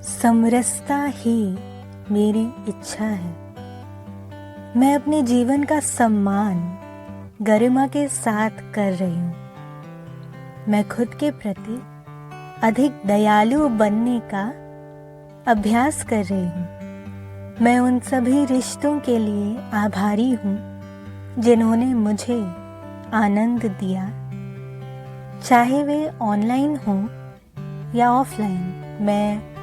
समरसता ही मेरी इच्छा है। मैं अपने जीवन का सम्मान गरिमा के साथ कर रही हूँ। मैं खुद के प्रति अधिक दयालु बनने का अभ्यास कर रही हूँ। मैं उन सभी रिश्तों के लिए आभारी हूँ जिन्होंने मुझे आनंद दिया, चाहे वे ऑनलाइन हो या ऑफलाइन। मैं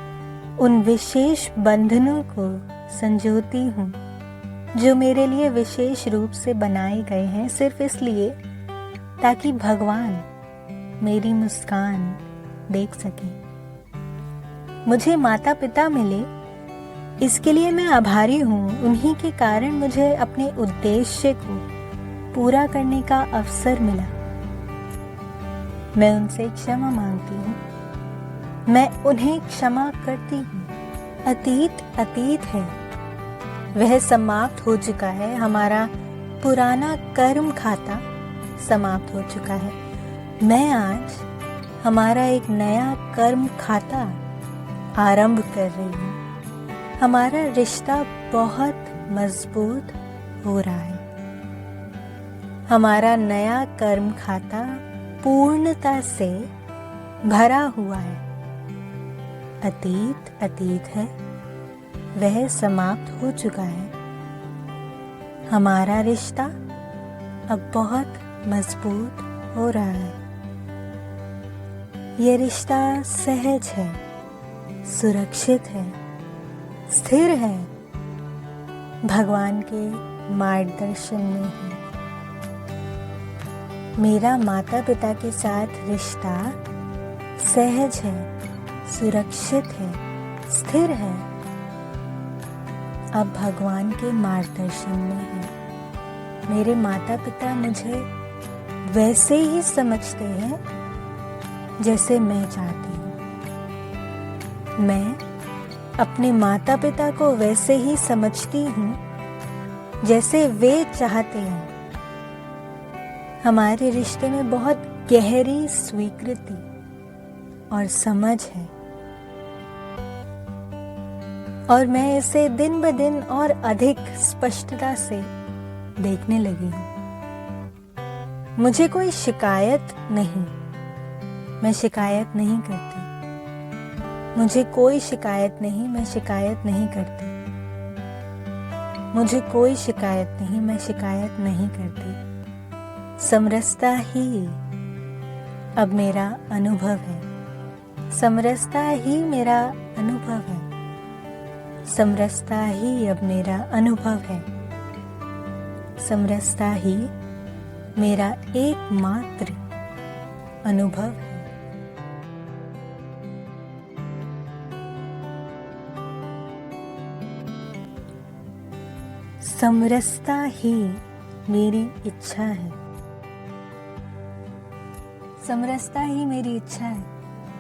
उन विशेष बंधनों को संजोती हूँ जो मेरे लिए विशेष रूप से बनाए गए हैं, सिर्फ इसलिए ताकि भगवान मेरी मुस्कान देख सके। मुझे माता पिता मिले, इसके लिए मैं आभारी हूँ। उन्हीं के कारण मुझे अपने उद्देश्य को पूरा करने का अवसर मिला। मैं उनसे क्षमा मांगती हूँ, मैं उन्हें क्षमा करती हूँ। अतीत अतीत है, वह समाप्त हो चुका है। हमारा पुराना कर्म खाता समाप्त हो चुका है। मैं आज हमारा एक नया कर्म खाता आरंभ कर रही हूँ। हमारा रिश्ता बहुत मजबूत हो रहा है। हमारा नया कर्म खाता पूर्णता से भरा हुआ है। अतीत अतीत है, वह समाप्त हो चुका है। हमारा रिश्ता अब बहुत मजबूत हो रहा है। यह रिश्ता सहज है, सुरक्षित है, स्थिर है, भगवान के मार्गदर्शन में है। मेरा माता पिता के साथ रिश्ता सहज है, सुरक्षित है, स्थिर है, अब भगवान के मार्गदर्शन में है। मेरे माता पिता मुझे वैसे ही समझते हैं जैसे मैं चाहती हूँ। मैं अपने माता पिता को वैसे ही समझती हूँ जैसे वे चाहते हैं। हमारे रिश्ते में बहुत गहरी स्वीकृति और समझ है, और मैं इसे दिन ब दिन और अधिक स्पष्टता से देखने लगी हूँ। मुझे कोई शिकायत नहीं, मैं शिकायत नहीं करती। मुझे कोई शिकायत नहीं, मैं शिकायत नहीं करती। मुझे कोई शिकायत नहीं, मैं शिकायत नहीं करती। समरसता ही अब मेरा अनुभव है। समरसता ही मेरा अनुभव है। समरसता ही अब मेरा अनुभव है। समरसता ही मेरा एकमात्र अनुभव है। समरसता ही मेरी इच्छा है। समरसता ही मेरी इच्छा है।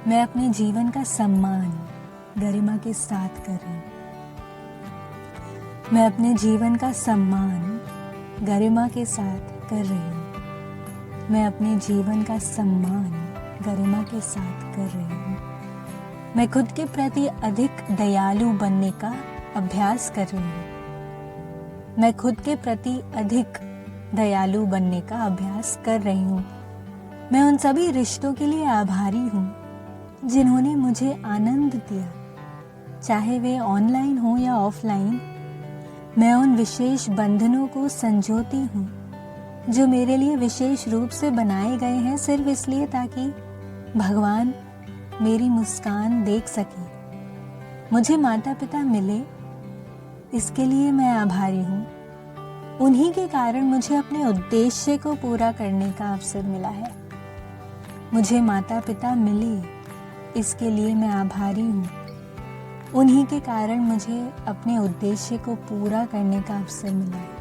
मैं अपने जीवन का सम्मान गरिमा के साथ कर रही हूँ। मैं अपने जीवन का सम्मान गरिमा के साथ कर रही हूँ। मैं अपने जीवन का सम्मान गरिमा के साथ कर रही हूँ। मैं खुद के प्रति अधिक दयालु बनने का अभ्यास कर रही हूँ। मैं खुद के प्रति अधिक दयालु बनने का अभ्यास कर रही हूँ। मैं उन सभी रिश्तों के लिए आभारी हूँ जिन्होंने मुझे आनंद दिया, चाहे वे ऑनलाइन हो या ऑफलाइन। मैं उन विशेष बंधनों को संजोती हूँ जो मेरे लिए विशेष रूप से बनाए गए हैं, सिर्फ इसलिए ताकि भगवान मेरी मुस्कान देख सके। मुझे माता पिता मिले, इसके लिए मैं आभारी हूँ। उन्हीं के कारण मुझे अपने उद्देश्य को पूरा करने का अवसर मिला है। मुझे माता पिता मिले, इसके लिए मैं आभारी हूँ। उन्हीं के कारण मुझे अपने उद्देश्य को पूरा करने का अवसर मिला है।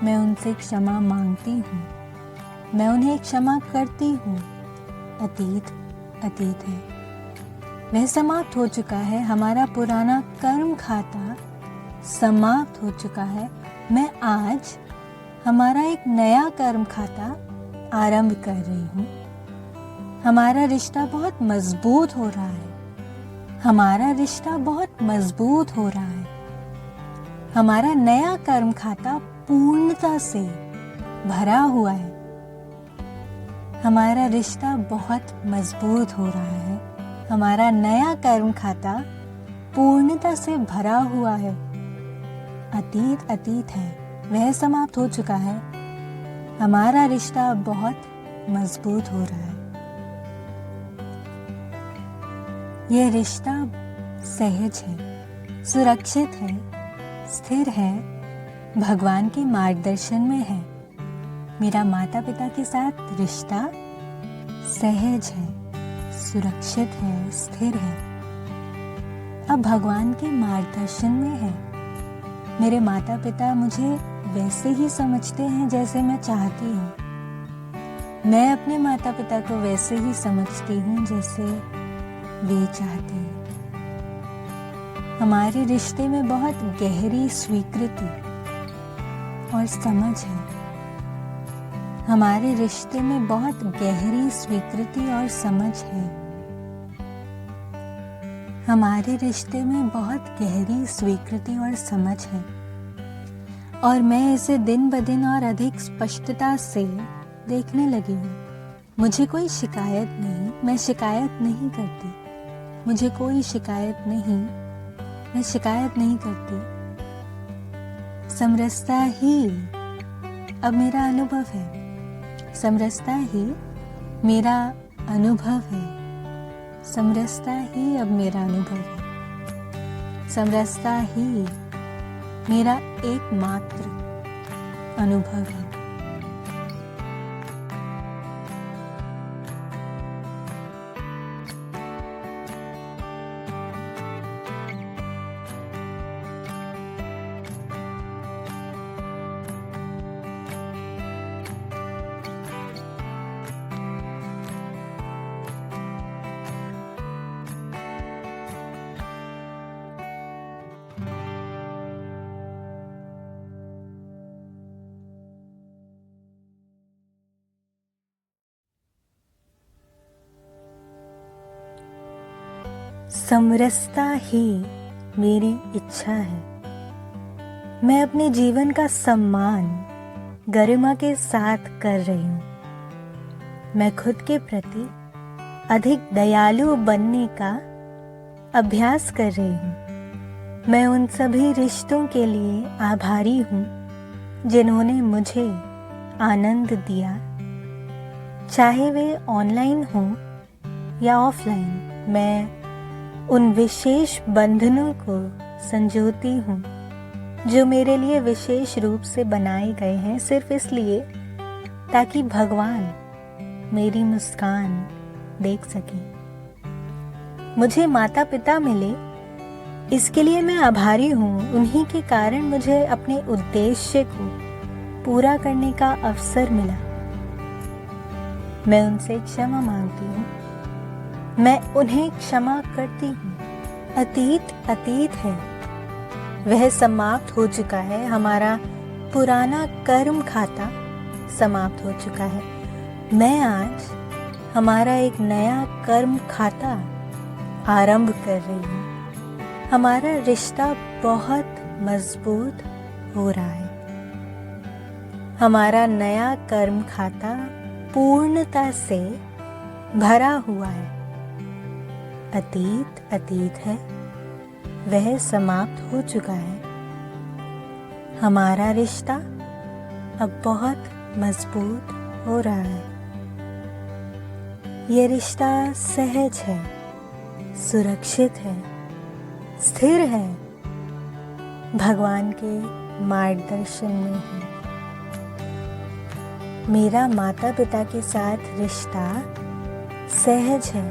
मैं उनसे क्षमा मांगती हूँ, मैं उन्हें क्षमा करती हूँ। अतीत अतीत है, वह समाप्त हो चुका है। हमारा पुराना कर्म खाता समाप्त हो चुका है। मैं आज हमारा एक नया कर्म खाता आरंभ कर रही हूँ। हमारा रिश्ता बहुत मजबूत हो रहा है। हमारा रिश्ता बहुत मजबूत हो रहा है। हमारा नया कर्म खाता पूर्णता से भरा हुआ है। हमारा रिश्ता बहुत मजबूत हो रहा है। हमारा नया कर्म खाता पूर्णता से भरा हुआ है। अतीत अतीत है, वह समाप्त हो चुका है। हमारा रिश्ता बहुत मजबूत हो रहा है। यह रिश्ता सहज है, सुरक्षित है, स्थिर है, भगवान के मार्गदर्शन में है। मेरा माता पिता के साथ रिश्ता सहज है, सुरक्षित है, स्थिर है, अब भगवान के मार्गदर्शन में है। मेरे माता पिता मुझे वैसे ही समझते हैं जैसे मैं चाहती हूँ। मैं अपने माता पिता को वैसे ही समझती हूँ जैसे वे चाहते हैं। हमारे रिश्ते में बहुत गहरी स्वीकृति और समझ है। हमारे रिश्ते में बहुत गहरी स्वीकृति और समझ है। हमारे रिश्ते में बहुत गहरी स्वीकृति और समझ है, और मैं इसे दिन ब दिन और अधिक स्पष्टता से देखने लगी हूँ। मुझे कोई शिकायत नहीं, मैं शिकायत नहीं करती। मुझे कोई शिकायत नहीं, मैं शिकायत नहीं करती। समरसता ही अब मेरा अनुभव है। समरसता ही मेरा अनुभव है। समरसता ही अब मेरा अनुभव है। समरसता ही मेरा एकमात्र अनुभव है। समरसता ही मेरी इच्छा है। मैं अपने जीवन का सम्मान गरिमा के साथ कर रही हूँ। मैं खुद के प्रति अधिक दयालु बनने का अभ्यास कर रही हूँ। मैं उन सभी रिश्तों के लिए आभारी हूँ जिन्होंने मुझे आनंद दिया, चाहे वे ऑनलाइन हों या ऑफलाइन। मैं उन विशेष बंधनों को संजोती हूँ जो मेरे लिए विशेष रूप से बनाए गए हैं, सिर्फ इसलिए ताकि भगवान मेरी मुस्कान देख सके। मुझे माता पिता मिले, इसके लिए मैं आभारी हूँ। उन्हीं के कारण मुझे अपने उद्देश्य को पूरा करने का अवसर मिला। मैं उनसे क्षमा मांगती हूँ। मैं उन्हें क्षमा करती हूँ। अतीत अतीत है, वह समाप्त हो चुका है। हमारा पुराना कर्म खाता समाप्त हो चुका है। मैं आज हमारा एक नया कर्म खाता आरंभ कर रही हूँ। हमारा रिश्ता बहुत मजबूत हो रहा है। हमारा नया कर्म खाता पूर्णता से भरा हुआ है। अतीत अतीत है, वह समाप्त हो चुका है। हमारा रिश्ता अब बहुत मजबूत हो रहा है। यह रिश्ता सहज है, सुरक्षित है, स्थिर है, भगवान के मार्गदर्शन में है। मेरा माता पिता के साथ रिश्ता सहज है,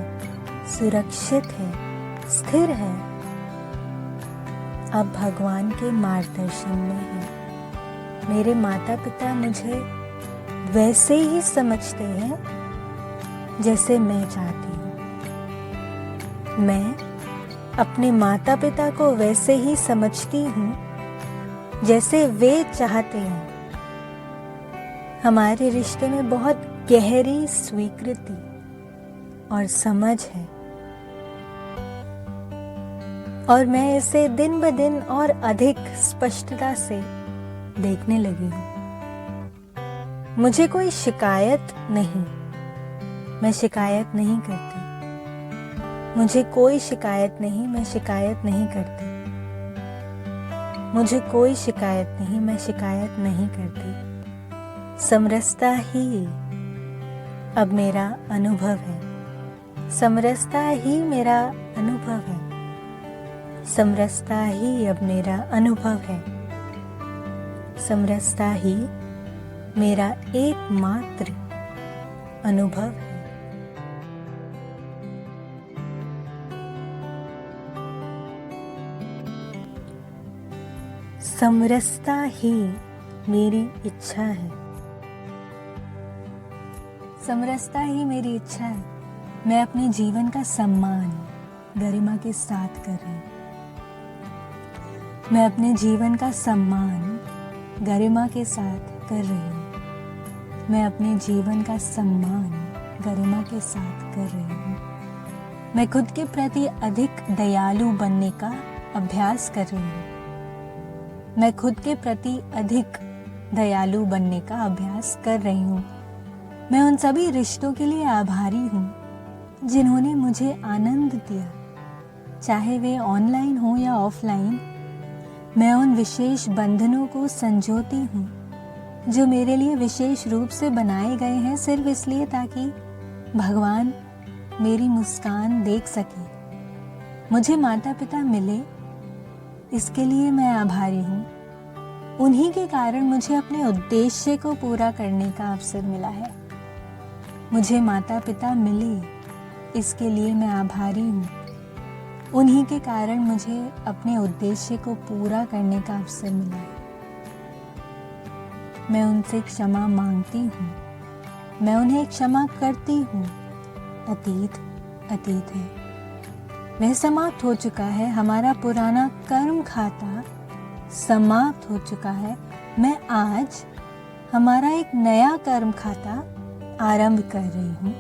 सुरक्षित है, स्थिर है, अब भगवान के मार्गदर्शन में है। मेरे माता पिता मुझे वैसे ही समझते हैं जैसे मैं चाहती हूँ। मैं अपने माता पिता को वैसे ही समझती हूँ जैसे वे चाहते हैं। हमारे रिश्ते में बहुत गहरी स्वीकृति और समझ है। और मैं इसे दिन ब दिन और अधिक स्पष्टता से देखने लगी हूँ। मुझे कोई शिकायत नहीं, मैं शिकायत नहीं करती। मुझे कोई शिकायत नहीं, मैं शिकायत नहीं करती। मुझे कोई शिकायत नहीं, मैं शिकायत नहीं करती। समरसता ही अब मेरा अनुभव है। समरसता ही मेरा अनुभव है। समरसता ही अब मेरा अनुभव है। समरसता ही मेरा एकमात्र अनुभव है। समरसता ही मेरी इच्छा है। समरसता ही मेरी इच्छा है। मैं अपने जीवन का सम्मान गरिमा के साथ कर रही हूँ। मैं अपने जीवन का सम्मान गरिमा के साथ कर रही हूँ। मैं अपने जीवन का सम्मान गरिमा के साथ कर रही हूँ। मैं खुद के प्रति अधिक दयालु बनने का अभ्यास कर रही हूँ। मैं खुद के प्रति अधिक दयालु बनने का अभ्यास कर रही हूँ। मैं उन सभी रिश्तों के लिए आभारी हूँ जिन्होंने मुझे आनंद दिया, चाहे वे ऑनलाइन हो या ऑफलाइन। मैं उन विशेष बंधनों को संजोती हूँ जो मेरे लिए विशेष रूप से बनाए गए हैं, सिर्फ इसलिए ताकि भगवान मेरी मुस्कान देख सके, मुझे माता पिता मिले, इसके लिए मैं आभारी हूँ। उन्हीं के कारण मुझे अपने उद्देश्य को पूरा करने का अवसर मिला है। मुझे माता पिता मिले, इसके लिए मैं आभारी हूँ। उन्हीं के कारण मुझे अपने उद्देश्य को पूरा करने का अवसर मिला है। मैं उनसे क्षमा मांगती हूँ, मैं उन्हें क्षमा करती हूँ। अतीत अतीत है, वह समाप्त हो चुका है। हमारा पुराना कर्म खाता समाप्त हो चुका है। मैं आज हमारा एक नया कर्म खाता आरंभ कर रही हूँ।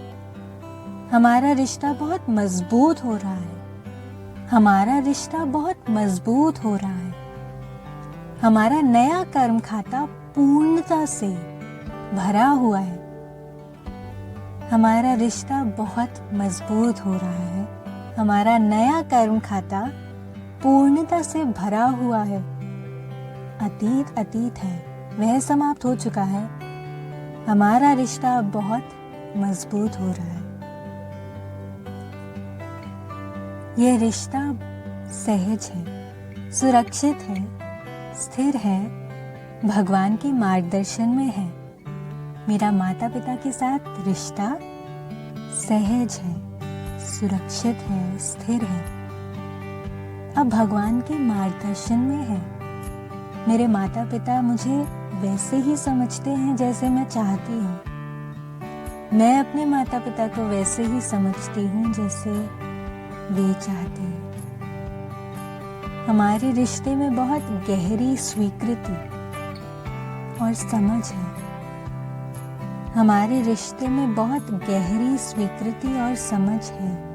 हमारा रिश्ता बहुत मजबूत हो रहा है। हमारा रिश्ता बहुत मजबूत हो रहा है। हमारा नया कर्म खाता पूर्णता से भरा हुआ है। हमारा रिश्ता बहुत मजबूत हो रहा है। हमारा नया कर्म खाता पूर्णता से भरा हुआ है। अतीत अतीत है, वह समाप्त हो चुका है। हमारा रिश्ता बहुत मजबूत हो रहा है। यह रिश्ता सहज है, सुरक्षित है, स्थिर है, भगवान के मार्गदर्शन में है। मेरा माता पिता के साथ रिश्ता सहज है, सुरक्षित है, स्थिर है, अब भगवान के मार्गदर्शन में है। मेरे माता पिता मुझे वैसे ही समझते हैं जैसे मैं चाहती हूँ। मैं अपने माता पिता को वैसे ही समझती हूँ जैसे वे चाहते हैं। हमारे रिश्ते में बहुत गहरी स्वीकृति और समझ है। हमारे रिश्ते में बहुत गहरी स्वीकृति और समझ है।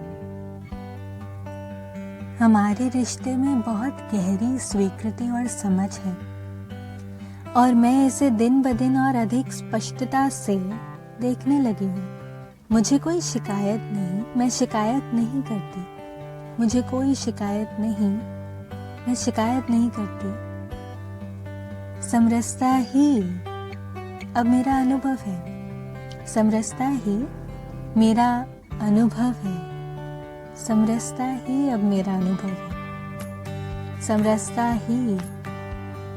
हमारे रिश्ते में बहुत गहरी स्वीकृति और समझ है। और मैं इसे दिन ब दिन और अधिक स्पष्टता से देखने लगी हूँ। मुझे कोई शिकायत नहीं, मैं शिकायत नहीं करती। मुझे कोई शिकायत नहीं, मैं शिकायत नहीं करती। समरसता ही अब मेरा अनुभव है। समरसता ही मेरा अनुभव है। समरसता ही अब मेरा अनुभव है। समरसता ही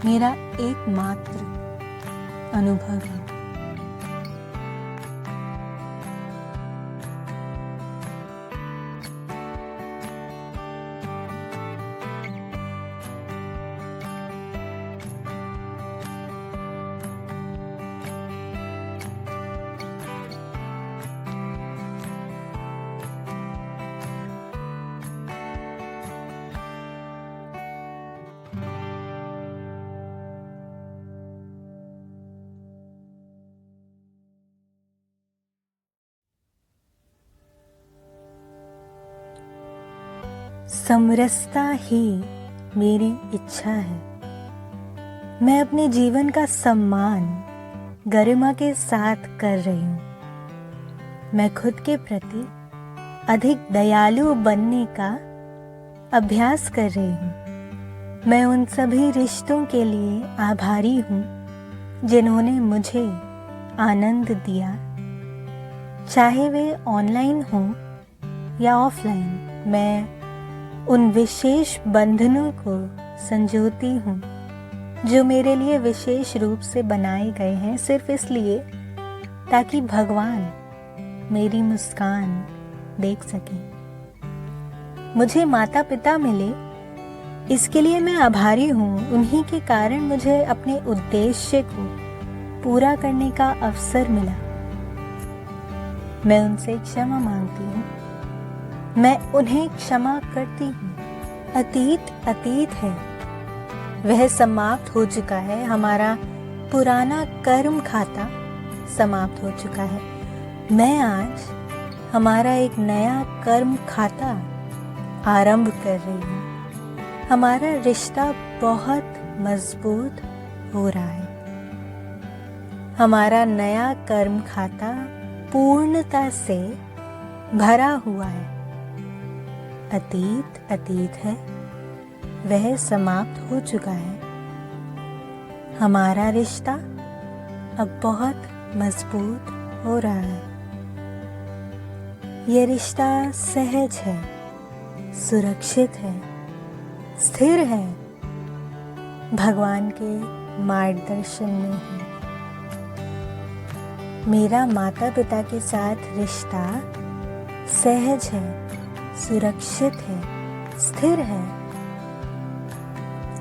मेरा एकमात्र अनुभव है। समरसता ही मेरी इच्छा है। मैं अपने जीवन का सम्मान गरिमा के साथ कर रही हूँ। मैं खुद के प्रति अधिक दयालु बनने का अभ्यास कर रही हूँ। मैं उन सभी रिश्तों के लिए आभारी हूँ जिन्होंने मुझे आनंद दिया, चाहे वे ऑनलाइन हों या ऑफलाइन। मैं उन विशेष बंधनों को संजोती हूँ जो मेरे लिए विशेष रूप से बनाए गए हैं, सिर्फ इसलिए ताकि भगवान मेरी मुस्कान देख सके। मुझे माता पिता मिले, इसके लिए मैं आभारी हूँ। उन्हीं के कारण मुझे अपने उद्देश्य को पूरा करने का अवसर मिला। मैं उनसे क्षमा मांगती हूँ, मैं उन्हें क्षमा करती हूँ। अतीत अतीत है, वह समाप्त हो चुका है। हमारा पुराना कर्म खाता समाप्त हो चुका है। मैं आज हमारा एक नया कर्म खाता आरंभ कर रही हूँ। हमारा रिश्ता बहुत मजबूत हो रहा है। हमारा नया कर्म खाता पूर्णता से भरा हुआ है। अतीत अतीत है, वह समाप्त हो चुका है। हमारा रिश्ता अब बहुत मजबूत हो रहा है। यह रिश्ता सहज है, सुरक्षित है, स्थिर है, भगवान के मार्गदर्शन में है। मेरा माता पिता के साथ रिश्ता सहज है, सुरक्षित है, स्थिर है,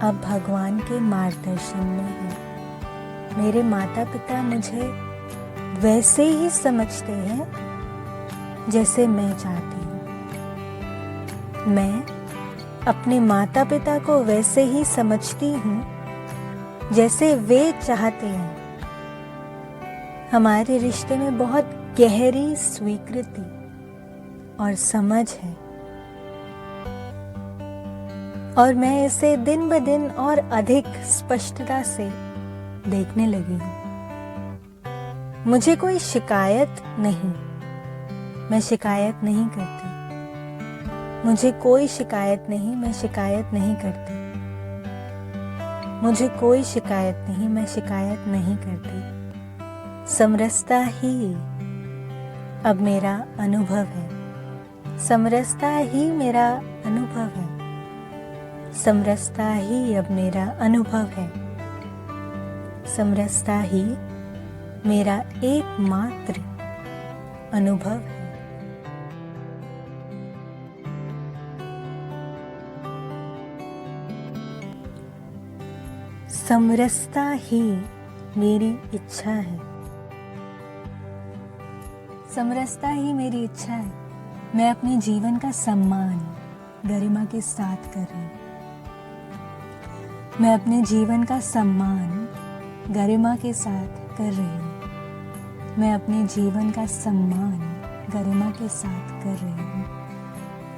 अब भगवान के मार्गदर्शन में है। मेरे माता पिता मुझे वैसे ही समझते हैं जैसे मैं चाहती हूँ। मैं अपने माता पिता को वैसे ही समझती हूँ जैसे वे चाहते हैं। हमारे रिश्ते में बहुत गहरी स्वीकृति और समझ है, और मैं इसे दिन ब दिन और अधिक स्पष्टता से देखने लगी हूँ। मुझे कोई शिकायत नहीं, मैं शिकायत नहीं करती। मुझे कोई शिकायत नहीं, मैं शिकायत नहीं करती। मुझे कोई शिकायत नहीं, मैं शिकायत नहीं करती। समरसता ही अब मेरा अनुभव है। समरसता ही मेरा अनुभव है। समरसता ही अब मेरा अनुभव है। समरसता ही मेरा एकमात्र अनुभव है। समरसता ही मेरी इच्छा है। समरसता ही मेरी इच्छा है। मैं अपने जीवन का सम्मान गरिमा के साथ कर रही हूँ। मैं अपने जीवन का सम्मान गरिमा के साथ कर रही हूँ। मैं अपने जीवन का सम्मान गरिमा के साथ कर रही हूँ।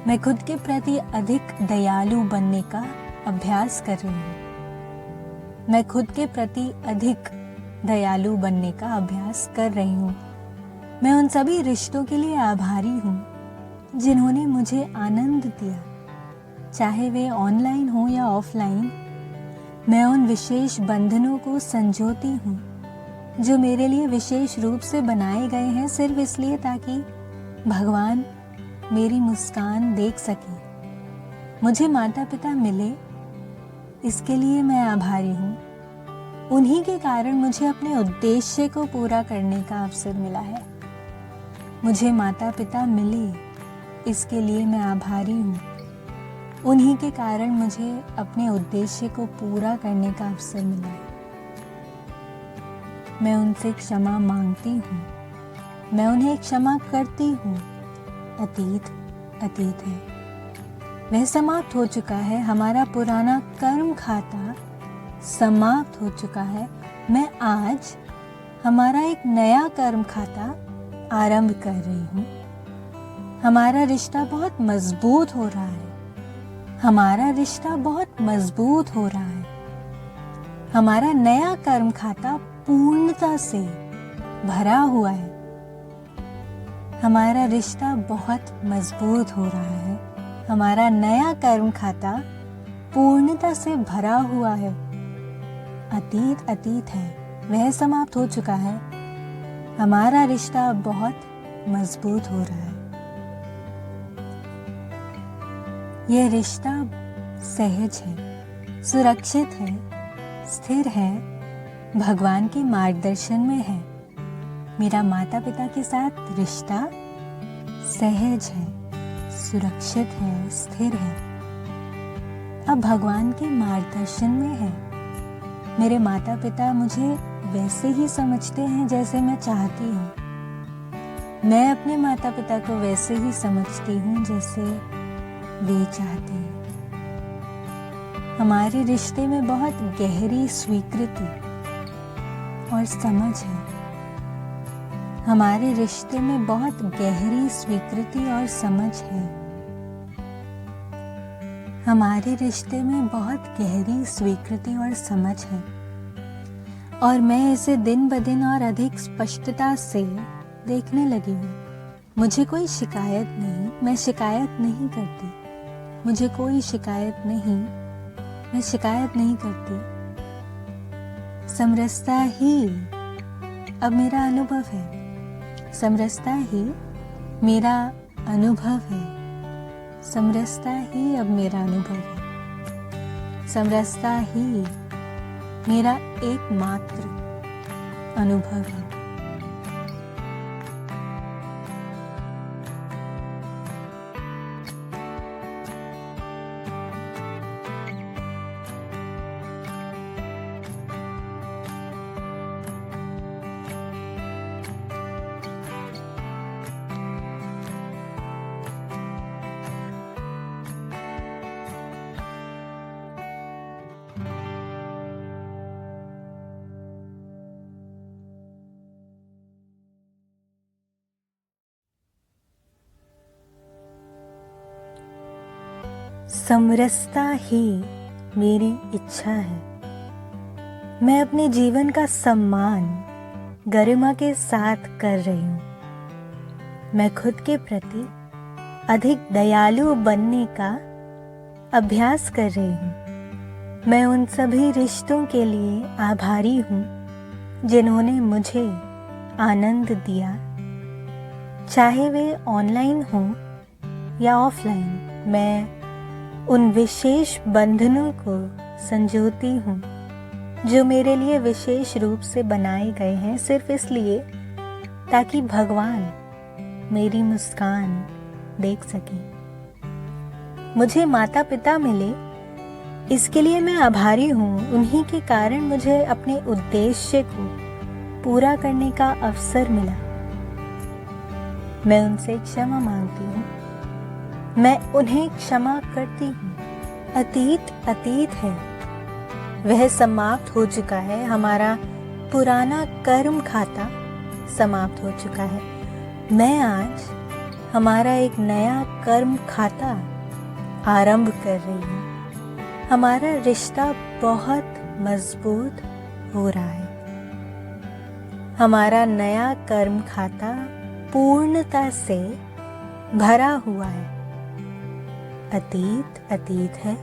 मैं खुद के प्रति अधिक दयालु बनने का अभ्यास कर रही हूँ। मैं खुद के प्रति अधिक दयालु बनने का अभ्यास कर रही हूँ। मैं उन सभी रिश्तों के लिए आभारी हूँ जिन्होंने मुझे आनंद दिया, चाहे वे ऑनलाइन हो या ऑफलाइन। मैं उन विशेष बंधनों को संजोती हूँ जो मेरे लिए विशेष रूप से बनाए गए हैं, सिर्फ इसलिए ताकि भगवान मेरी मुस्कान देख सके। मुझे माता पिता मिले, इसके लिए मैं आभारी हूँ। उन्हीं के कारण मुझे अपने उद्देश्य को पूरा करने का अवसर मिला है। मुझे माता पिता मिले, इसके लिए मैं आभारी हूँ। उन्हीं के कारण मुझे अपने उद्देश्य को पूरा करने का अवसर मिला है। मैं उनसे क्षमा मांगती हूँ, मैं उन्हें क्षमा करती हूँ। अतीत अतीत है, वह समाप्त हो चुका है। हमारा पुराना कर्म खाता समाप्त हो चुका है। मैं आज हमारा एक नया कर्म खाता आरंभ कर रही हूँ। हमारा रिश्ता बहुत मजबूत हो रहा है। हमारा रिश्ता बहुत मजबूत हो रहा है। हमारा नया कर्म खाता पूर्णता से भरा हुआ है। हमारा रिश्ता बहुत मजबूत हो रहा है। हमारा नया कर्म खाता पूर्णता से भरा हुआ है। अतीत अतीत है, वह समाप्त हो चुका है। हमारा रिश्ता बहुत मजबूत हो रहा है। यह रिश्ता सहज है, सुरक्षित है, स्थिर है, भगवान के मार्गदर्शन में है। मेरा माता पिता के साथ रिश्ता सहज है, सुरक्षित है, स्थिर है, अब भगवान के मार्गदर्शन में है। मेरे माता पिता मुझे वैसे ही समझते हैं जैसे मैं चाहती हूँ। मैं अपने माता पिता को वैसे ही समझती हूँ जैसे वे चाहते हैं। हमारे रिश्ते में बहुत गहरी स्वीकृति और समझ है। हमारे रिश्ते में बहुत गहरी स्वीकृति और समझ है। हमारे रिश्ते में बहुत गहरी स्वीकृति और समझ है, और मैं इसे दिन ब दिन और अधिक स्पष्टता से देखने लगी हूँ। मुझे कोई शिकायत नहीं, मैं शिकायत नहीं करती। मुझे कोई शिकायत नहीं, मैं शिकायत नहीं करती। समरसता ही अब मेरा अनुभव है। समरसता ही मेरा अनुभव है। समरसता ही अब मेरा अनुभव है। समरसता ही मेरा एकमात्र अनुभव है। समरसता ही मेरी इच्छा है। मैं अपने जीवन का सम्मान गरिमा के साथ कर रही हूँ। मैं खुद के प्रति अधिक दयालु बनने का अभ्यास कर रही हूँ। मैं उन सभी रिश्तों के लिए आभारी हूँ जिन्होंने मुझे आनंद दिया, चाहे वे ऑनलाइन हों या ऑफलाइन। मैं उन विशेष बंधनों को संजोती हूँ जो मेरे लिए विशेष रूप से बनाए गए हैं, सिर्फ इसलिए ताकि भगवान मेरी मुस्कान देख सके। मुझे माता पिता मिले, इसके लिए मैं आभारी हूँ। उन्हीं के कारण मुझे अपने उद्देश्य को पूरा करने का अवसर मिला। मैं उनसे क्षमा मांगती हूँ। मैं उन्हें क्षमा करती हूँ। अतीत अतीत है, वह समाप्त हो चुका है। हमारा पुराना कर्म खाता समाप्त हो चुका है। मैं आज हमारा एक नया कर्म खाता आरंभ कर रही हूँ। हमारा रिश्ता बहुत मजबूत हो रहा है। हमारा नया कर्म खाता पूर्णता से भरा हुआ है। अतीत अतीत है,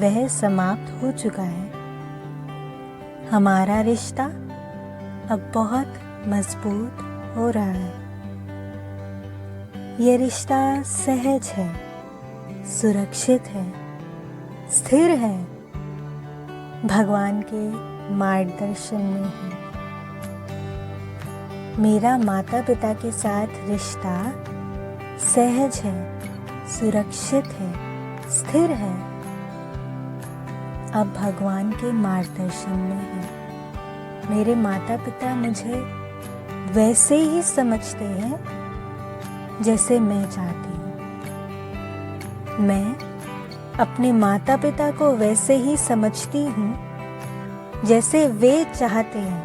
वह समाप्त हो चुका है। हमारा रिश्ता अब बहुत मजबूत हो रहा है। यह रिश्ता सहज है, सुरक्षित है, स्थिर है, भगवान के मार्गदर्शन में है। मेरा माता पिता के साथ रिश्ता सहज है, सुरक्षित है, स्थिर है, अब भगवान के मार्गदर्शन में है। मेरे माता पिता मुझे वैसे ही समझते हैं जैसे मैं चाहती हूँ। मैं अपने माता पिता को वैसे ही समझती हूँ जैसे वे चाहते हैं।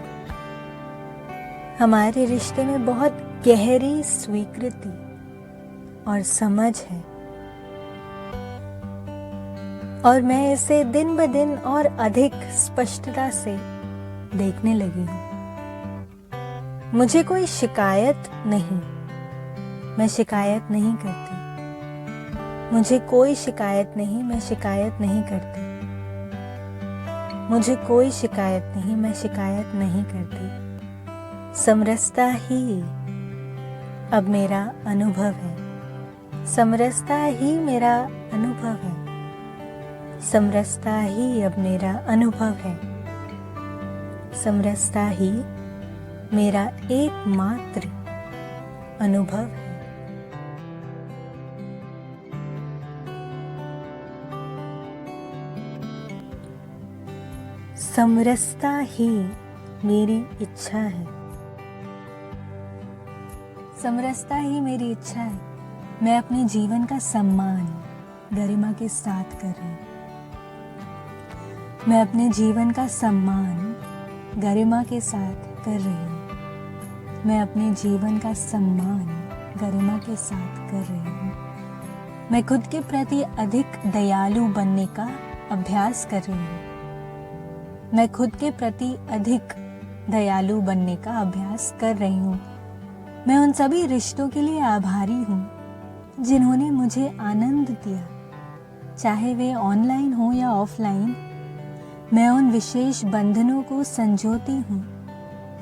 हमारे रिश्ते में बहुत गहरी स्वीकृति और समझ है। और मैं इसे दिन ब दिन और अधिक स्पष्टता से देखने लगी हूँ। मुझे कोई शिकायत नहीं, मैं शिकायत नहीं करती। मुझे कोई शिकायत नहीं, मैं शिकायत नहीं करती। मुझे कोई शिकायत नहीं, मैं शिकायत नहीं करती। समरसता ही अब मेरा अनुभव है। समरसता ही मेरा अनुभव है। समरसता ही अब मेरा अनुभव है। समरसता ही मेरा एकमात्र अनुभव है। समरसता ही मेरी इच्छा है। समरसता ही मेरी इच्छा है। मैं अपने जीवन का सम्मान गरिमा के साथ कर रही हूँ। मैं अपने जीवन का सम्मान गरिमा के साथ कर रही हूँ। मैं अपने जीवन का सम्मान गरिमा के साथ कर रही हूँ। मैं खुद के प्रति अधिक दयालु बनने का अभ्यास कर रही हूँ। मैं खुद के प्रति अधिक दयालु बनने का अभ्यास कर रही हूँ। मैं उन सभी रिश्तों के लिए आभारी हूँ जिन्होंने मुझे आनंद दिया, चाहे वे ऑनलाइन हो या ऑफलाइन। मैं उन विशेष बंधनों को संजोती हूँ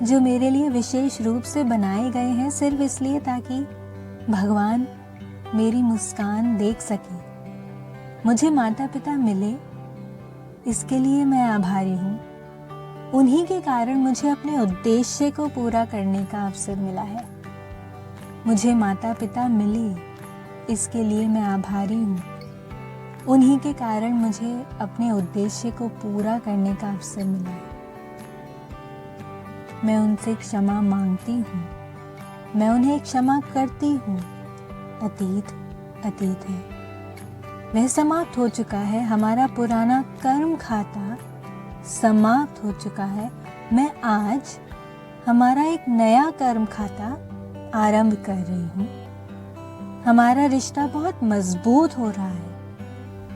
जो मेरे लिए विशेष रूप से बनाए गए हैं, सिर्फ इसलिए ताकि भगवान मेरी मुस्कान देख सके, मुझे माता पिता मिले, इसके लिए मैं आभारी हूँ। उन्हीं के कारण मुझे अपने उद्देश्य को पूरा करने का अवसर मिला है। मुझे माता पिता मिले, इसके लिए मैं आभारी हूँ। उन्हीं के कारण मुझे अपने उद्देश्य को पूरा करने का अवसर मिला है। मैं उनसे क्षमा मांगती हूँ, मैं उन्हें क्षमा करती हूँ। अतीत अतीत है, वह समाप्त हो चुका है। हमारा पुराना कर्म खाता समाप्त हो चुका है। मैं आज हमारा एक नया कर्म खाता आरंभ कर रही हूँ। हमारा रिश्ता बहुत मजबूत हो रहा है।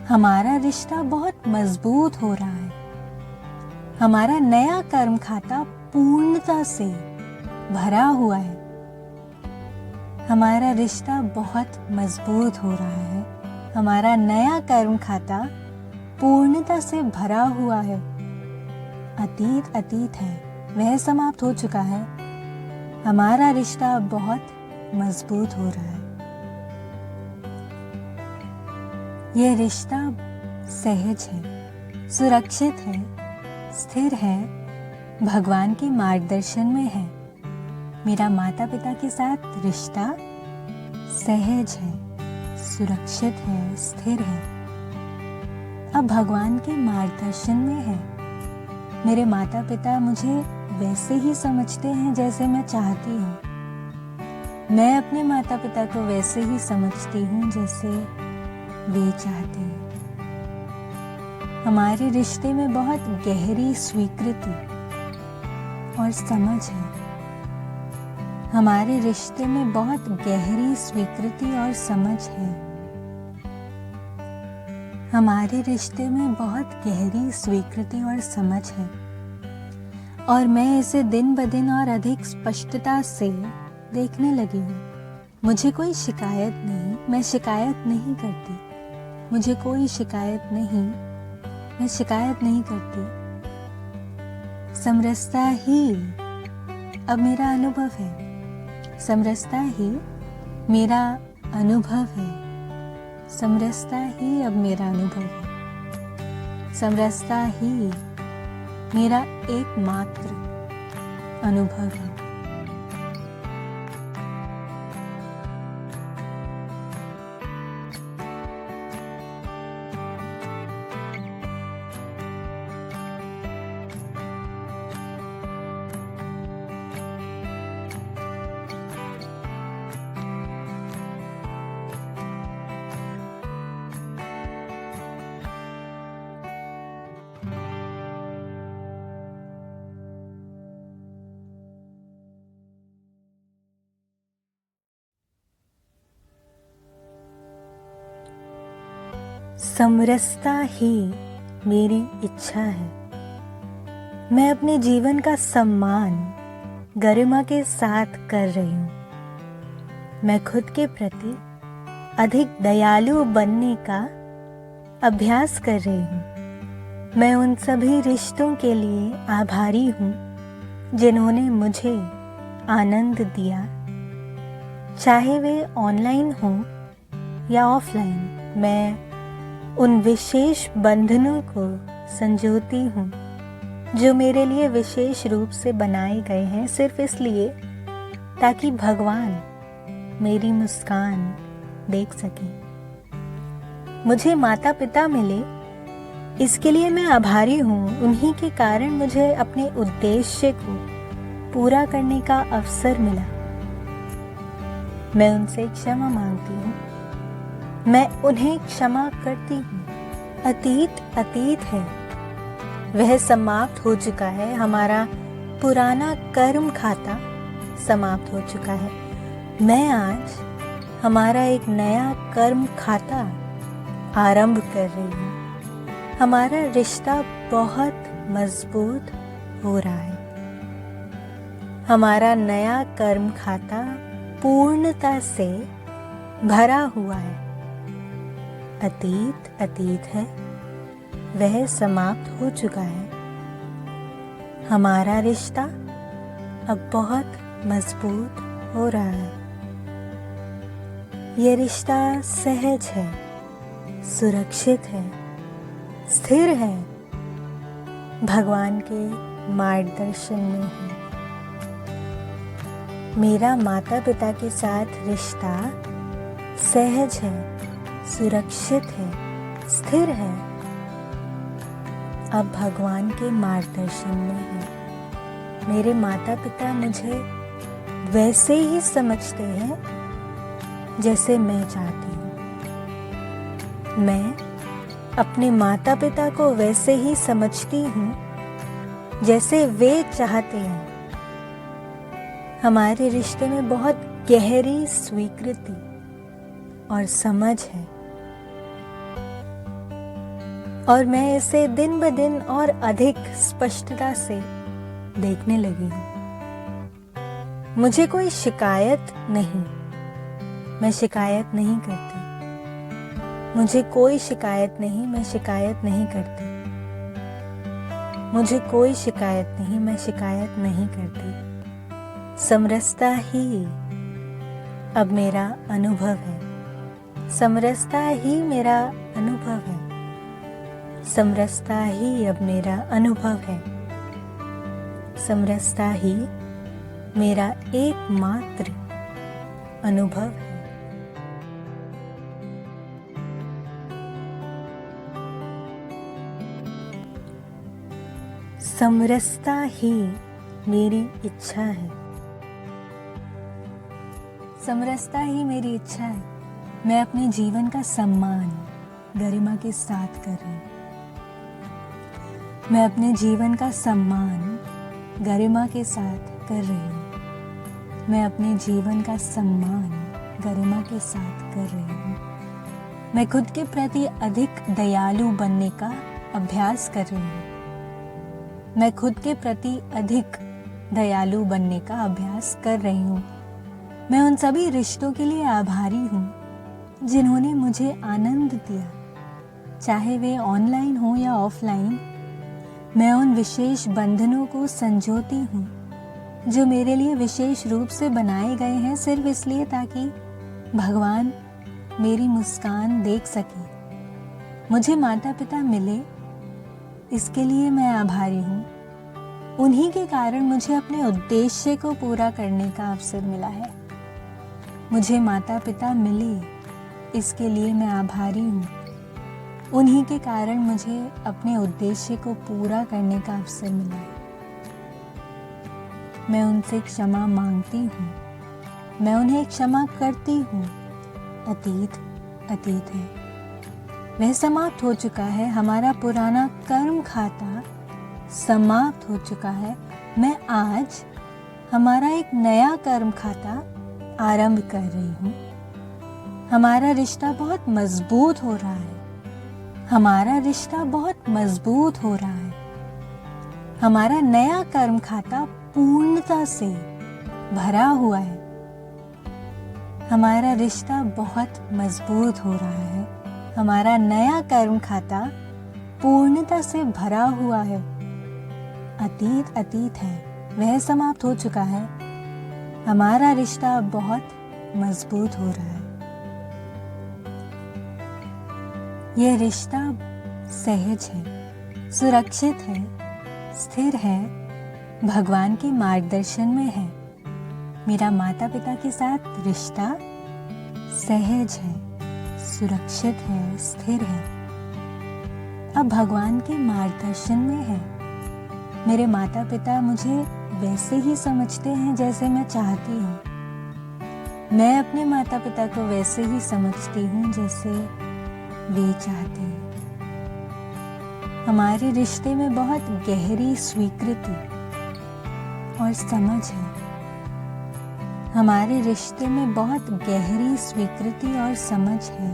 हमारा रिश्ता बहुत मजबूत हो रहा है। हमारा नया कर्म खाता पूर्णता से भरा हुआ है। हमारा रिश्ता बहुत मजबूत हो रहा है। हमारा नया कर्म खाता पूर्णता से भरा हुआ है। अतीत अतीत है, वह समाप्त हो चुका है। हमारा रिश्ता बहुत मजबूत हो रहा है। यह रिश्ता सहज है, सुरक्षित है, स्थिर है, भगवान के मार्गदर्शन में है। मेरा माता पिता के साथ रिश्ता सहज है, सुरक्षित है, स्थिर है, अब भगवान के मार्गदर्शन में है। मेरे माता पिता मुझे वैसे ही समझते हैं जैसे मैं चाहती हूँ। मैं अपने माता पिता को वैसे ही समझती हूँ जैसे वे चाहते हैं। हमारे रिश्ते में बहुत गहरी स्वीकृति और समझ है। हमारे रिश्ते में बहुत गहरी स्वीकृति और समझ है। हमारे रिश्ते में बहुत गहरी स्वीकृति और समझ है। और मैं इसे दिन ब दिन और अधिक स्पष्टता से देखने लगी हूँ। मुझे कोई शिकायत नहीं, मैं शिकायत नहीं करती। मुझे कोई शिकायत नहीं, मैं शिकायत नहीं करती। समरसता ही अब मेरा अनुभव है। समरसता ही मेरा अनुभव है। समरसता ही अब मेरा अनुभव है। समरसता ही मेरा एकमात्र अनुभव है। समरसता ही मेरी इच्छा है। मैं अपने जीवन का सम्मान गरिमा के साथ कर रही हूँ। मैं खुद के प्रति अधिक दयालु बनने का अभ्यास कर रही हूँ। मैं उन सभी रिश्तों के लिए आभारी हूँ जिन्होंने मुझे आनंद दिया, चाहे वे ऑनलाइन हों या ऑफलाइन। मैं उन विशेष बंधनों को संजोती हूँ जो मेरे लिए विशेष रूप से बनाए गए हैं, सिर्फ इसलिए ताकि भगवान मेरी मुस्कान देख सके। मुझे माता पिता मिले, इसके लिए मैं आभारी हूँ। उन्हीं के कारण मुझे अपने उद्देश्य को पूरा करने का अवसर मिला। मैं उनसे क्षमा मांगती हूँ, मैं उन्हें क्षमा करती हूँ। अतीत अतीत है, वह समाप्त हो चुका है। हमारा पुराना कर्म खाता समाप्त हो चुका है। मैं आज हमारा एक नया कर्म खाता आरंभ कर रही हूँ। हमारा रिश्ता बहुत मजबूत हो रहा है। हमारा नया कर्म खाता पूर्णता से भरा हुआ है। अतीत अतीत है, वह समाप्त हो चुका है। हमारा रिश्ता अब बहुत मजबूत हो रहा है। यह रिश्ता सहज है, सुरक्षित है, स्थिर है, भगवान के मार्गदर्शन में है। मेरा माता पिता के साथ रिश्ता सहज है, सुरक्षित है, स्थिर है, अब भगवान के मार्गदर्शन में है। मेरे माता पिता मुझे वैसे ही समझते हैं जैसे मैं चाहती हूँ। मैं अपने माता पिता को वैसे ही समझती हूँ जैसे वे चाहते हैं। हमारे रिश्ते में बहुत गहरी स्वीकृति और समझ है, और मैं इसे दिन ब दिन और अधिक स्पष्टता से देखने लगी हूँ। मुझे कोई शिकायत नहीं, मैं शिकायत नहीं करती। मुझे कोई शिकायत नहीं, मैं शिकायत नहीं करती। मुझे कोई शिकायत नहीं, मैं शिकायत नहीं करती। समरसता ही अब मेरा अनुभव है। समरसता ही मेरा अनुभव है। समरसता ही अब मेरा अनुभव है। समरसता ही मेरा एकमात्र अनुभव है। समरसता ही मेरी इच्छा है। समरसता ही मेरी इच्छा है। मैं अपने जीवन का सम्मान गरिमा के साथ कर रही हूँ। मैं अपने जीवन का सम्मान गरिमा के साथ कर रही हूँ। मैं अपने जीवन का सम्मान गरिमा के साथ कर रही हूँ। मैं खुद के प्रति अधिक दयालु बनने का अभ्यास कर रही हूँ। मैं खुद के प्रति अधिक दयालु बनने का अभ्यास कर रही हूँ। मैं उन सभी रिश्तों के लिए आभारी हूँ जिन्होंने मुझे आनंद दिया, चाहे वे ऑनलाइन हो या ऑफलाइन। मैं उन विशेष बंधनों को संजोती हूँ जो मेरे लिए विशेष रूप से बनाए गए हैं, सिर्फ इसलिए ताकि भगवान मेरी मुस्कान देख सके। मुझे माता पिता मिले, इसके लिए मैं आभारी हूँ। उन्हीं के कारण मुझे अपने उद्देश्य को पूरा करने का अवसर मिला है। मुझे माता पिता मिले, इसके लिए मैं आभारी हूँ। उन्हीं के कारण मुझे अपने उद्देश्य को पूरा करने का अवसर मिला है। मैं उनसे क्षमा मांगती हूँ, मैं उन्हें क्षमा करती हूँ। अतीत अतीत है, वह समाप्त हो चुका है। हमारा पुराना कर्म खाता समाप्त हो चुका है। मैं आज हमारा एक नया कर्म खाता आरंभ कर रही हूँ। हमारा रिश्ता बहुत मजबूत हो रहा है। हमारा रिश्ता बहुत मजबूत हो रहा है। हमारा नया कर्म खाता पूर्णता से भरा हुआ है। हमारा रिश्ता बहुत मजबूत हो रहा है। हमारा नया कर्म खाता पूर्णता से भरा हुआ है। अतीत अतीत है, वह समाप्त हो चुका है। हमारा रिश्ता बहुत मजबूत हो रहा है। यह रिश्ता सहज है, सुरक्षित है, स्थिर है, भगवान के मार्गदर्शन में है। मेरा माता पिता के साथ रिश्ता सहज है, सुरक्षित है, स्थिर है, अब भगवान के मार्गदर्शन में है। मेरे माता पिता मुझे वैसे ही समझते हैं जैसे मैं चाहती हूँ। मैं अपने माता पिता को वैसे ही समझती हूँ जैसे वे चाहते हैं। हमारे रिश्ते में बहुत गहरी स्वीकृति और समझ है। हमारे रिश्ते में बहुत गहरी स्वीकृति और समझ है।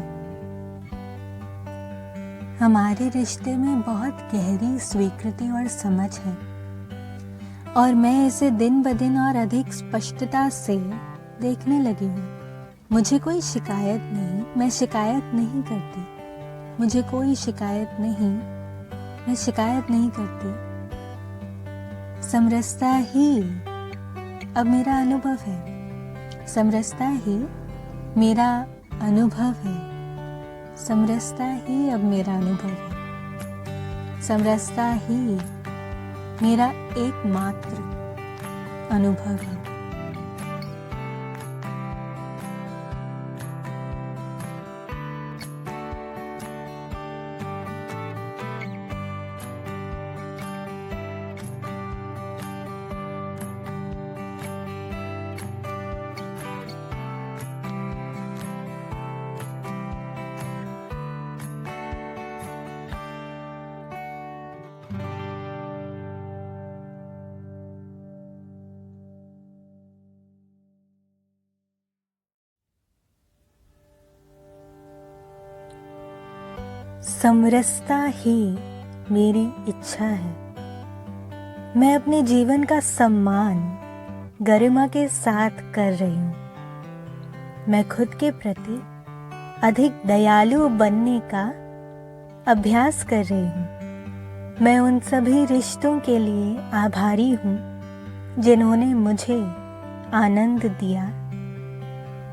हमारे रिश्ते में बहुत गहरी स्वीकृति और समझ है, और मैं इसे दिन ब दिन और अधिक स्पष्टता से देखने लगी हूँ। मुझे कोई शिकायत नहीं, मैं शिकायत नहीं करती। मुझे कोई शिकायत नहीं, मैं शिकायत नहीं करती। समरसता ही अब मेरा अनुभव है। समरसता ही मेरा अनुभव है। समरसता ही अब मेरा अनुभव है। समरसता ही मेरा एकमात्र अनुभव है। समरसता ही मेरी इच्छा है। मैं अपने जीवन का सम्मान गरिमा के साथ कर रही हूँ। मैं खुद के प्रति अधिक दयालु बनने का अभ्यास कर रही हूँ। मैं उन सभी रिश्तों के लिए आभारी हूँ जिन्होंने मुझे आनंद दिया,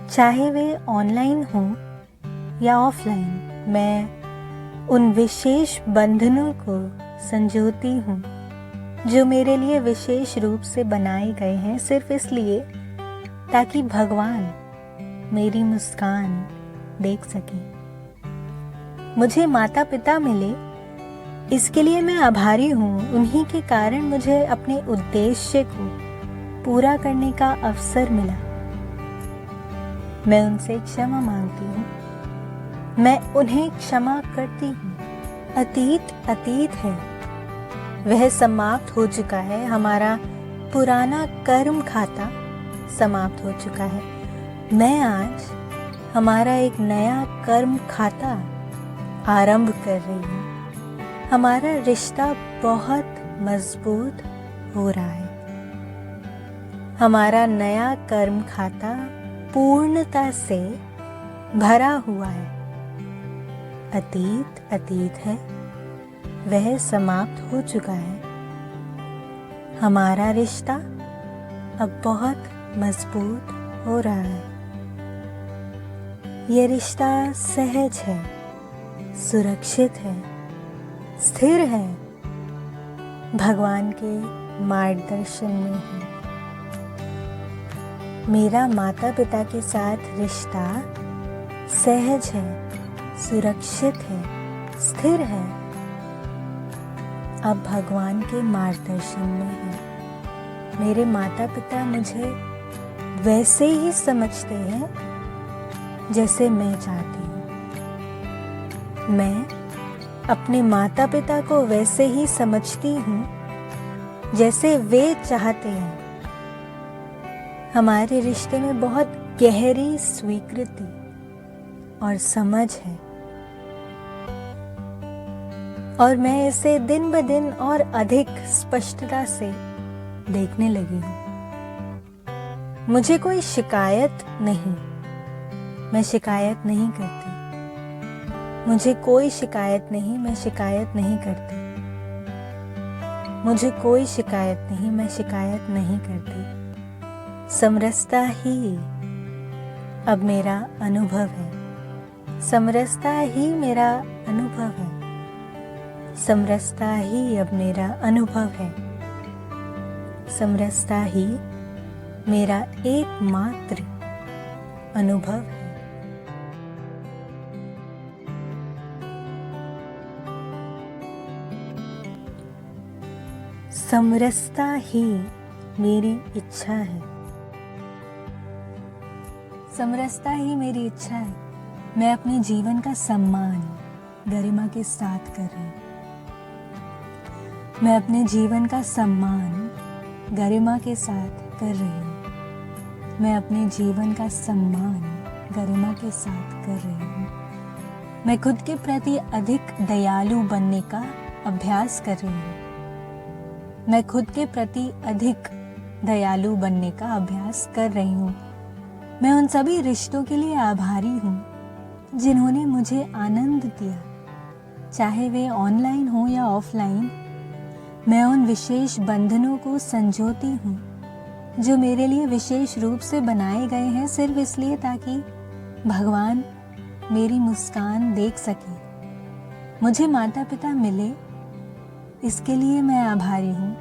चाहे वे ऑनलाइन हों या ऑफलाइन। मैं उन विशेष बंधनों को संजोती हूँ जो मेरे लिए विशेष रूप से बनाए गए हैं, सिर्फ इसलिए ताकि भगवान मेरी मुस्कान देख सके। मुझे माता पिता मिले, इसके लिए मैं आभारी हूँ। उन्हीं के कारण मुझे अपने उद्देश्य को पूरा करने का अवसर मिला। मैं उनसे क्षमा मांगती हूँ। मैं उन्हें क्षमा करती हूँ। अतीत अतीत है, वह समाप्त हो चुका है। हमारा पुराना कर्म खाता समाप्त हो चुका है। मैं आज हमारा एक नया कर्म खाता आरंभ कर रही हूँ। हमारा रिश्ता बहुत मजबूत हो रहा है। हमारा नया कर्म खाता पूर्णता से भरा हुआ है। अतीत अतीत है, वह समाप्त हो चुका है। हमारा रिश्ता अब बहुत मजबूत हो रहा है। यह रिश्ता सहज है, सुरक्षित है, स्थिर है, भगवान के मार्गदर्शन में है। मेरा माता पिता के साथ रिश्ता सहज है, सुरक्षित है, स्थिर है, अब भगवान के मार्गदर्शन में है। मेरे माता पिता मुझे वैसे ही समझते हैं जैसे मैं चाहती हूँ। मैं अपने माता पिता को वैसे ही समझती हूँ जैसे वे चाहते हैं। हमारे रिश्ते में बहुत गहरी स्वीकृति और समझ है। और मैं इसे दिन ब दिन और अधिक स्पष्टता से देखने लगी हूँ। मुझे कोई शिकायत नहीं, मैं शिकायत नहीं करती। मुझे कोई शिकायत नहीं, मैं शिकायत नहीं करती। मुझे कोई शिकायत नहीं, मैं शिकायत नहीं करती। समरसता ही अब मेरा अनुभव है। समरसता ही मेरा अनुभव है। समरसता ही अब मेरा अनुभव है। समरसता ही मेरा एकमात्र अनुभव है। समरसता ही मेरी इच्छा है। समरसता ही मेरी इच्छा है। मैं अपने जीवन का सम्मान गरिमा के साथ कर रही हूँ। मैं अपने जीवन का सम्मान गरिमा के साथ कर रही हूँ। मैं अपने जीवन का सम्मान गरिमा के साथ कर रही हूँ। मैं खुद के प्रति अधिक दयालु बनने का अभ्यास कर रही हूँ। मैं खुद के प्रति अधिक दयालु बनने का अभ्यास कर रही हूँ। मैं उन सभी रिश्तों के लिए आभारी हूँ जिन्होंने मुझे आनंद दिया, चाहे वे ऑनलाइन हो या ऑफलाइन। मैं उन विशेष बंधनों को संजोती हूँ जो मेरे लिए विशेष रूप से बनाए गए हैं, सिर्फ इसलिए ताकि भगवान मेरी मुस्कान देख सके, मुझे माता पिता मिले, इसके लिए मैं आभारी हूँ।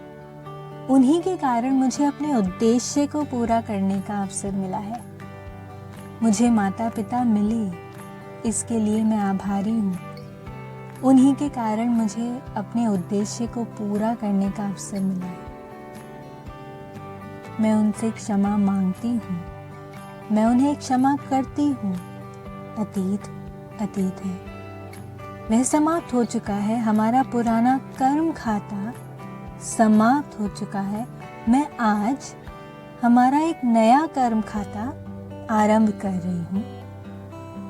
उन्हीं के कारण मुझे अपने उद्देश्य को पूरा करने का अवसर मिला है। मुझे माता पिता मिले, इसके लिए मैं आभारी हूँ। उन्हीं के कारण मुझे अपने उद्देश्य को पूरा करने का अवसर मिला है। मैं उनसे क्षमा मांगती हूँ, मैं उन्हें क्षमा करती हूँ। अतीत अतीत है, वह समाप्त हो चुका है। हमारा पुराना कर्म खाता समाप्त हो चुका है। मैं आज हमारा एक नया कर्म खाता आरंभ कर रही हूँ।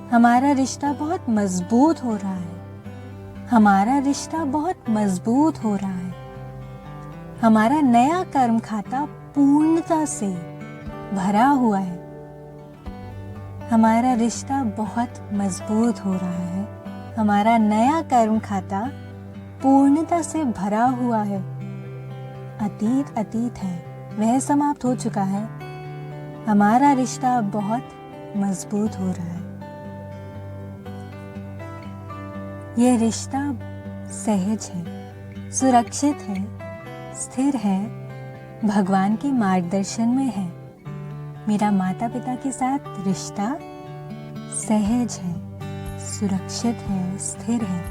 हमारा रिश्ता बहुत मजबूत हो रहा है। हमारा रिश्ता बहुत मजबूत हो रहा है। हमारा नया कर्म खाता पूर्णता से भरा हुआ है। हमारा रिश्ता बहुत मजबूत हो रहा है। हमारा नया कर्म खाता पूर्णता से भरा हुआ है। अतीत अतीत है, वह समाप्त हो चुका है। हमारा रिश्ता बहुत मजबूत हो रहा है। यह रिश्ता सहज है, सुरक्षित है, स्थिर है, भगवान के मार्गदर्शन में है। मेरा माता पिता के साथ रिश्ता सहज है, सुरक्षित है, स्थिर है,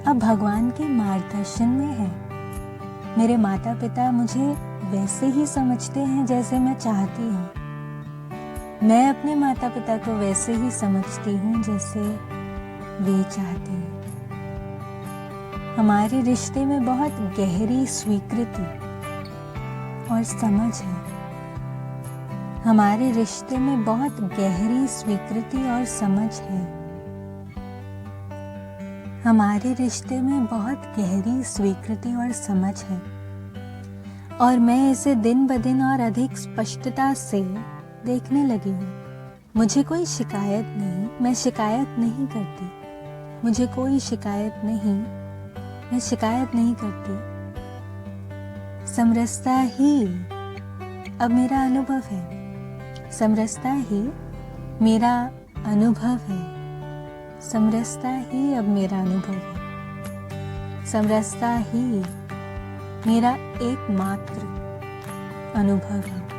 अब भगवान के मार्गदर्शन में है। मेरे माता पिता मुझे वैसे ही समझते हैं जैसे मैं चाहती हूँ। मैं अपने माता पिता को वैसे ही समझती हूँ जैसे वे चाहते हैं। हमारे रिश्ते में बहुत गहरी स्वीकृति और समझ है। हमारे रिश्ते में बहुत गहरी स्वीकृति और समझ है। हमारे रिश्ते में बहुत गहरी स्वीकृति और समझ है, और मैं इसे दिन ब दिन और अधिक स्पष्टता से देखने लगी हूँ। मुझे कोई शिकायत नहीं, मैं शिकायत नहीं करती। मुझे कोई शिकायत नहीं, मैं शिकायत नहीं करती। समरसता ही अब मेरा अनुभव है। समरसता ही मेरा अनुभव है। समरसता ही अब मेरा अनुभव है। समरसता ही मेरा एकमात्र अनुभव है।